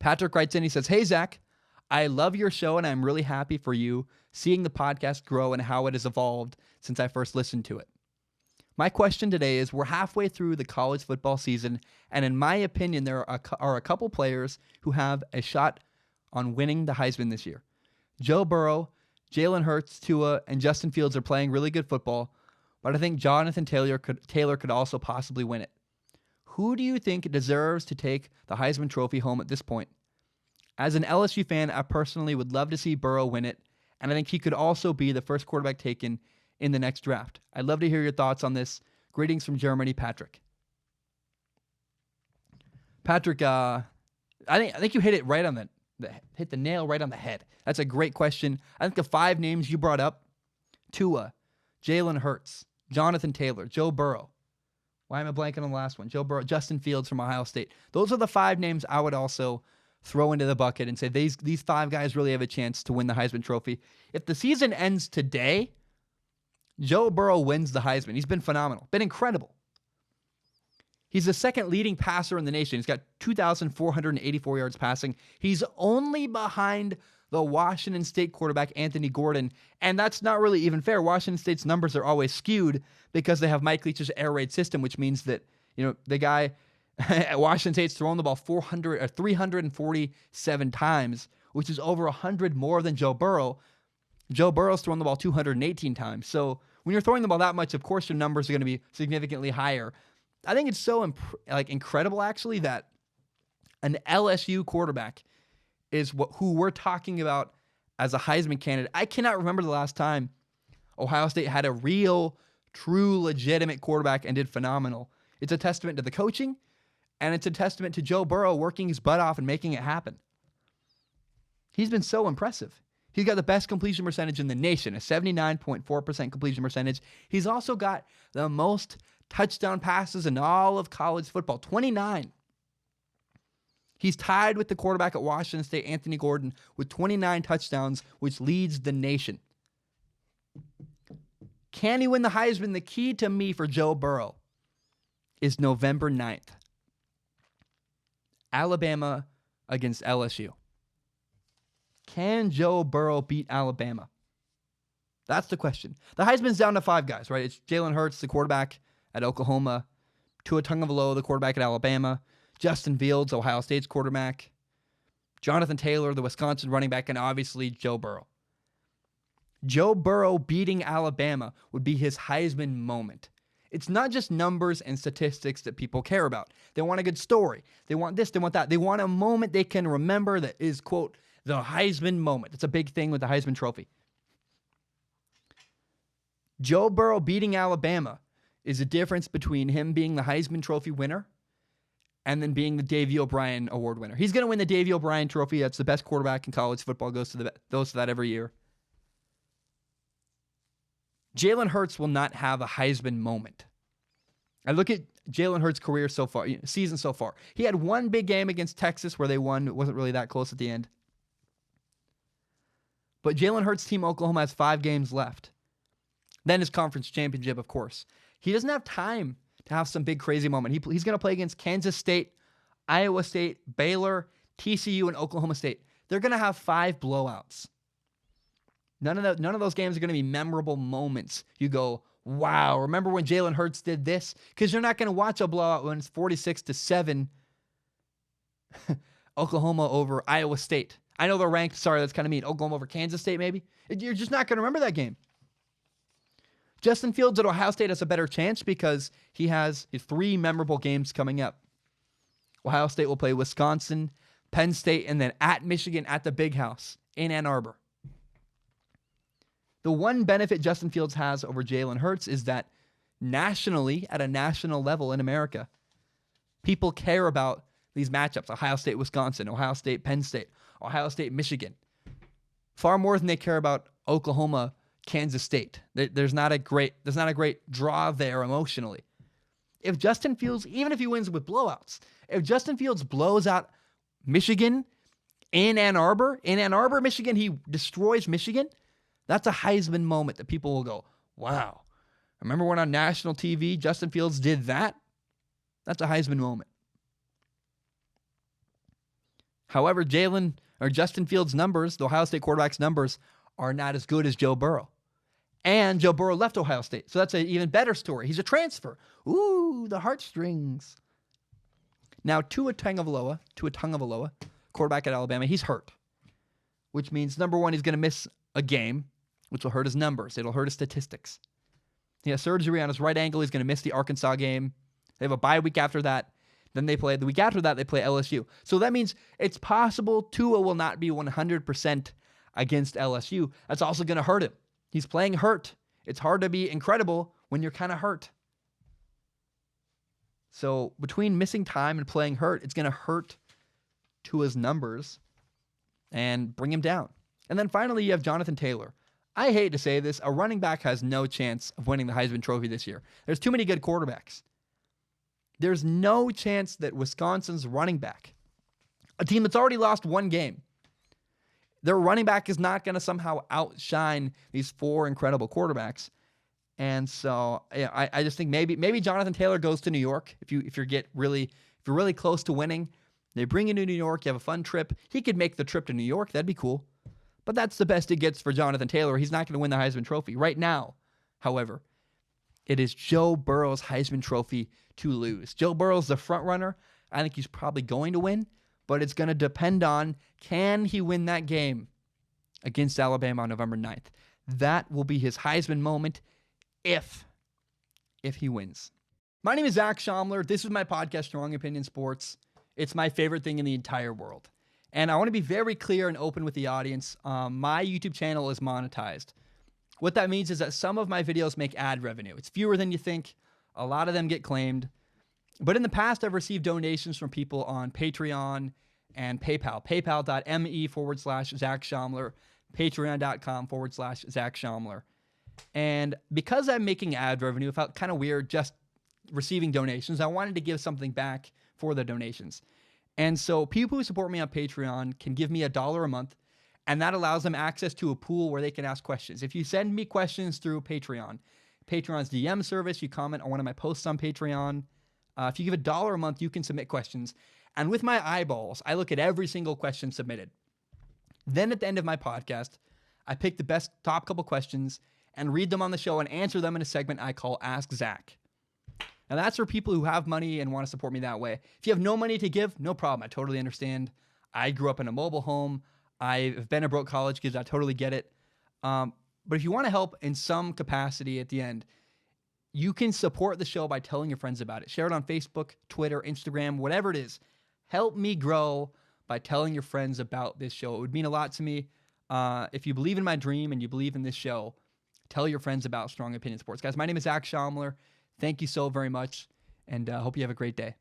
Patrick writes in, he says, "Hey, Zach, I love your show and I'm really happy for you seeing the podcast grow and how it has evolved since I first listened to it. My question today is, we're halfway through the college football season, and in my opinion, there are a couple players who have a shot on winning the Heisman this year. Joe Burrow, Jalen Hurts, Tua, and Justin Fields are playing really good football, but I think Jonathan Taylor could also possibly win it. Who do you think deserves to take the Heisman Trophy home at this point? As an LSU fan, I personally would love to see Burrow win it, and I think he could also be the first quarterback taken in the next draft. I'd love to hear your thoughts on this. Greetings from Germany, Patrick." Patrick, I think you hit it right on hit the nail right on the head. That's a great question. I think the 5 names you brought up: Tua, Jalen Hurts, Jonathan Taylor, Joe Burrow. Why am I blanking on the last one? Joe Burrow, Justin Fields from Ohio State. Those are the 5 names I would also throw into the bucket and say these 5 guys really have a chance to win the Heisman Trophy. If the season ends today, Joe Burrow wins the Heisman. He's been phenomenal, been incredible. He's the second leading passer in the nation. He's got 2,484 yards passing. He's only behind the Washington State quarterback, Anthony Gordon, and that's not really even fair. Washington State's numbers are always skewed because they have Mike Leach's air raid system, which means that, the guy at Washington State's thrown the ball 347 times, which is over 100 more than Joe Burrow. Joe Burrow's thrown the ball 218 times. So when you're throwing the ball that much, of course your numbers are going to be significantly higher. I think it's so incredible, actually, that an LSU quarterback is who we're talking about as a Heisman candidate. I cannot remember the last time Ohio State had a real, true, legitimate quarterback and did phenomenal. It's a testament to the coaching, and it's a testament to Joe Burrow working his butt off and making it happen. He's been so impressive. He's got the best completion percentage in the nation, a 79.4% completion percentage. He's also got the most touchdown passes in all of college football, 29. He's tied with the quarterback at Washington State, Anthony Gordon, with 29 touchdowns, which leads the nation. Can he win the Heisman? The key to me for Joe Burrow is November 9th. Alabama against LSU. Can Joe Burrow beat Alabama? That's the question. The Heisman's down to 5 guys, right? It's Jalen Hurts, the quarterback at Oklahoma, Tua Tagovailoa, the quarterback at Alabama, Justin Fields, Ohio State's quarterback, Jonathan Taylor, the Wisconsin running back, and obviously Joe Burrow. Joe Burrow beating Alabama would be his Heisman moment. It's not just numbers and statistics that people care about. They want a good story. They want this, they want that. They want a moment they can remember that is, quote, the Heisman moment. It's a big thing with the Heisman Trophy. Joe Burrow beating Alabama is the difference between him being the Heisman Trophy winner and then being the Davey O'Brien Award winner. He's going to win the Davey O'Brien Trophy. That's the best quarterback in college football. Goes to that every year. Jalen Hurts will not have a Heisman moment. I look at Jalen Hurts' career so far, season so far. He had one big game against Texas where they won. It wasn't really that close at the end. But Jalen Hurts' team, Oklahoma, has 5 games left. Then his conference championship, of course. He doesn't have time to have some big crazy moment. He's going to play against Kansas State, Iowa State, Baylor, TCU, and Oklahoma State. They're going to have 5 blowouts. None of those games are going to be memorable moments. You go, wow, remember when Jalen Hurts did this? Because you're not going to watch a blowout when it's 46-7 Oklahoma over Iowa State. I know they're ranked. Sorry, that's kind of mean. Oklahoma over Kansas State, maybe. You're just not going to remember that game. Justin Fields at Ohio State has a better chance because he has 3 memorable games coming up. Ohio State will play Wisconsin, Penn State, and then at Michigan at the Big House in Ann Arbor. The one benefit Justin Fields has over Jalen Hurts is that nationally, at a national level in America, people care about these matchups. Ohio State, Wisconsin, Ohio State, Penn State, Ohio State, Michigan. Far more than they care about Oklahoma, Kansas State. There's not a great draw there emotionally. If Justin Fields, even if he wins with blowouts, if Justin Fields blows out Michigan in Ann Arbor, Michigan, he destroys Michigan, that's a Heisman moment that people will go, wow. Remember when on national TV Justin Fields did that? That's a Heisman moment. However, Justin Fields' numbers, the Ohio State quarterback's numbers, are not as good as Joe Burrow. And Joe Burrow left Ohio State. So that's an even better story. He's a transfer. Ooh, the heartstrings. Now, Tua Tagovailoa, quarterback at Alabama, he's hurt. Which means, number one, he's going to miss a game, which will hurt his numbers. It'll hurt his statistics. He has surgery on his right ankle. He's going to miss the Arkansas game. They have a bye week after that. Then the week after that, they play LSU. So that means it's possible Tua will not be 100% against LSU. That's also going to hurt him. He's playing hurt. It's hard to be incredible when you're kind of hurt. So between missing time and playing hurt, it's going to hurt Tua's numbers and bring him down. And then finally, you have Jonathan Taylor. I hate to say this, a running back has no chance of winning the Heisman Trophy this year. There's too many good quarterbacks. There's no chance that Wisconsin's running back, a team that's already lost one game, their running back is not going to somehow outshine these four incredible quarterbacks. And so I just think maybe Jonathan Taylor goes to New York. If you're really close to winning, they bring you to New York, you have a fun trip. He could make the trip to New York. That'd be cool. But that's the best it gets for Jonathan Taylor. He's not going to win the Heisman Trophy. Right now, however, it is Joe Burrow's Heisman Trophy to lose. Joe Burrow's the front runner. I think he's probably going to win, but it's going to depend on, can he win that game against Alabama on November 9th? That will be his Heisman moment if he wins. My name is Zach Schaumler. This is my podcast, Strong Opinion Sports. It's my favorite thing in the entire world. And I want to be very clear and open with the audience. My YouTube channel is monetized. What that means is that some of my videos make ad revenue. It's fewer than you think. A lot of them get claimed. But in the past, I've received donations from people on Patreon and PayPal. PayPal.me/Zach Schaumler. Patreon.com/Zach Schaumler. And because I'm making ad revenue, it felt kind of weird just receiving donations. I wanted to give something back for the donations. And so people who support me on Patreon can give me $1 a month, and that allows them access to a pool where they can ask questions. If you send me questions through Patreon's DM service, you comment on one of my posts on Patreon. If you give $1 a month, you can submit questions. And with my eyeballs, I look at every single question submitted. Then at the end of my podcast, I pick the best top couple questions and read them on the show and answer them in a segment I call Ask Zach. Now that's for people who have money and want to support me that way. If you have no money to give, no problem. I totally understand. I grew up in a mobile home. I've been a broke college kid. I totally get it. But if you want to help in some capacity at the end, you can support the show by telling your friends about it. Share it on Facebook, Twitter, Instagram, whatever it is. Help me grow by telling your friends about this show. It would mean a lot to me. If you believe in my dream and you believe in this show, tell your friends about Strong Opinion Sports. Guys, my name is Zach Schaumler. Thank you so very much, and hope you have a great day.